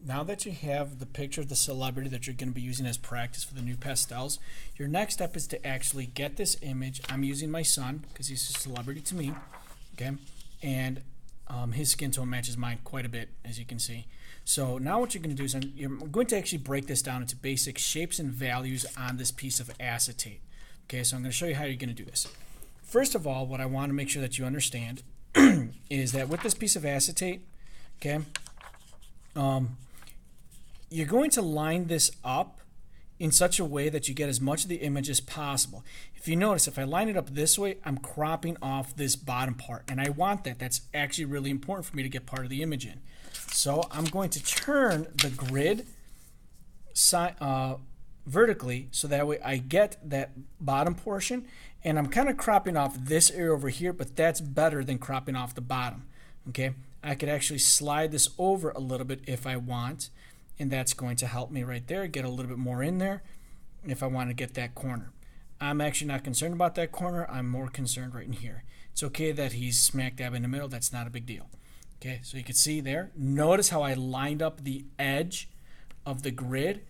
Now that you have the picture of the celebrity that you're going to be using as practice for the NuPastels, your next step is to actually get this image. I'm using my son because he's a celebrity to me, okay? And his skin tone matches mine quite a bit, as you can see. So now what you're going to do is you're going to actually break this down into basic shapes and values on this piece of acetate. Okay, so I'm going to show you how you're going to do this. First of all, what I want to make sure that you understand is that with this piece of acetate, okay, you're going to line this up in such a way that you get as much of the image as possible. If you notice, if I line it up this way, I'm cropping off this bottom part, and I want that. That's actually really important for me to get part of the image in. So I'm going to turn the grid vertically so that way I get that bottom portion, and I'm kind of cropping off this area over here, but that's better than cropping off the bottom. Okay, I could actually slide this over a little bit if I want, and that's going to help me right there get a little bit more in there if I want to get that corner. I'm actually not concerned about that corner. I'm more concerned right in here. It's okay that he's smack dab in the middle. That's not a big deal. Okay, so you can see there. Notice how I lined up the edge of the grid,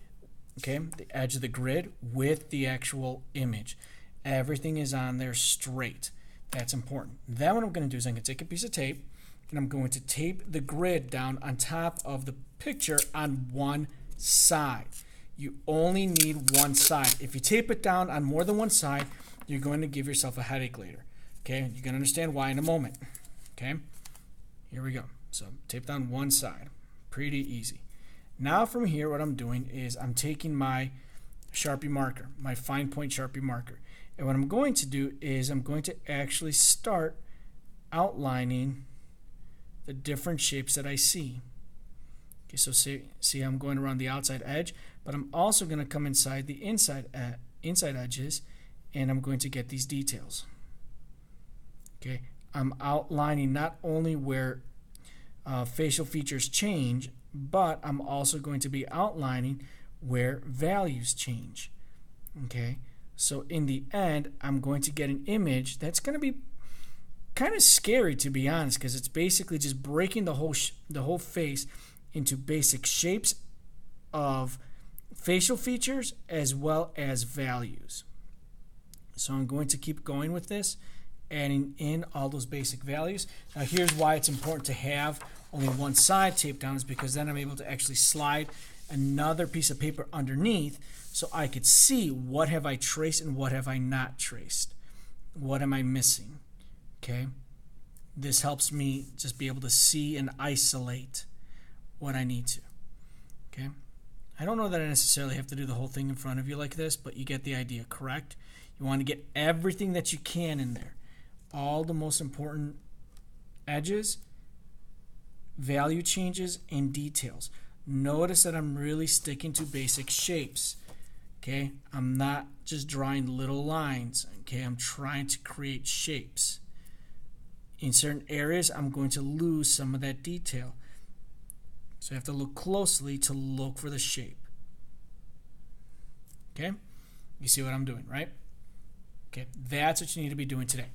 okay, the edge of the grid with the actual image. Everything is on there straight. That's important. Then what I'm going to do is I'm going to take a piece of tape and I'm going to tape the grid down on top of the picture on one side. You only need one side. If you tape it down on more than one side, you're going to give yourself a headache later. Okay, you're going to understand why in a moment. Okay, here we go. So tape down one side. Pretty easy. Now from here, what I'm doing is I'm taking my Sharpie marker, my fine point Sharpie marker. And what I'm going to do is I'm going to actually start outlining the different shapes that I see. Okay, so see I'm going around the outside edge, but I'm also going to come inside the inside edges, and I'm going to get these details. Okay, I'm outlining not only where facial features change, but I'm also going to be outlining where values change. Okay, so in the end, I'm going to get an image that's going to be kind of scary, to be honest, because it's basically just breaking the whole face into basic shapes of facial features as well as values. So I'm going to keep going with this, adding in all those basic values. Now here's why it's important to have only one side taped down, is because then I'm able to actually slide another piece of paper underneath so I could see what have I traced and what have I not traced. What am I missing? Okay, this helps me just be able to see and isolate what I need to. Okay, I don't know that I necessarily have to do the whole thing in front of you like this, but you get the idea, correct? You want to get everything that you can in there. All the most important edges, value changes, and details. Notice that I'm really sticking to basic shapes. Okay, I'm not just drawing little lines. Okay, I'm trying to create shapes. In certain areas, I'm going to lose some of that detail. So you have to look closely to look for the shape. Okay? You see what I'm doing, right? Okay, that's what you need to be doing today.